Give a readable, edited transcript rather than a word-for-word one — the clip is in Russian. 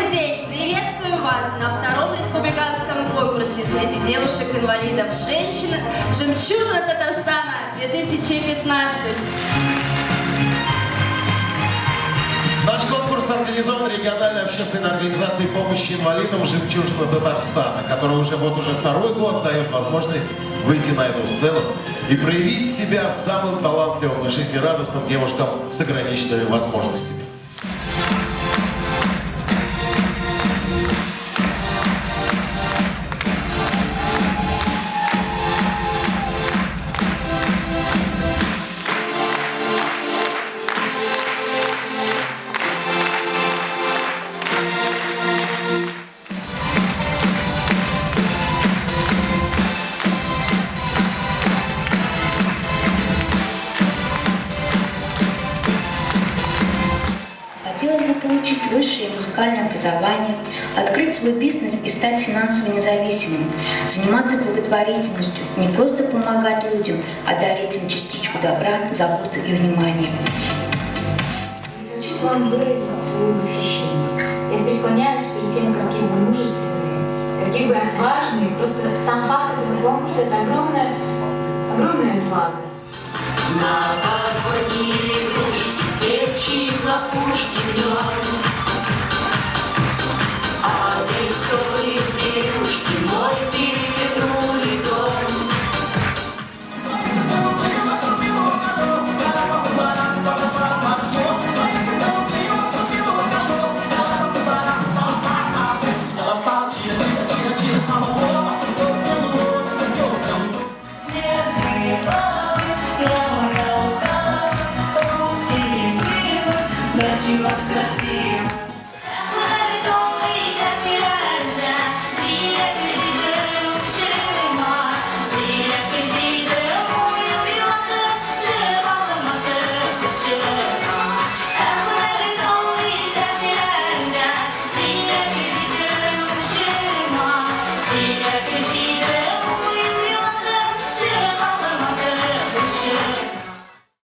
Добрый день! Приветствуем вас на втором республиканском конкурсе среди девушек-инвалидов женщин «Жемчужина Татарстана 2015». Наш конкурс организован региональной общественной организацией помощи инвалидам «Жемчужина Татарстана», которая уже второй год дает возможность выйти на эту сцену и проявить себя самым талантливым и жизнерадостным девушкам с ограниченными возможностями. Хотелось бы получить высшее музыкальное образование, открыть свой бизнес и стать финансово независимым, заниматься благотворительностью, не просто помогать людям, а дарить им частичку добра, заботы и внимания. Хочу вам выразить свое восхищение. Я преклоняюсь перед тем, какие вы мужественные, какие вы отважные. Просто сам факт этого конкурса — это огромная отвага. На подводили игрушки, свечи, хлопушки, днем.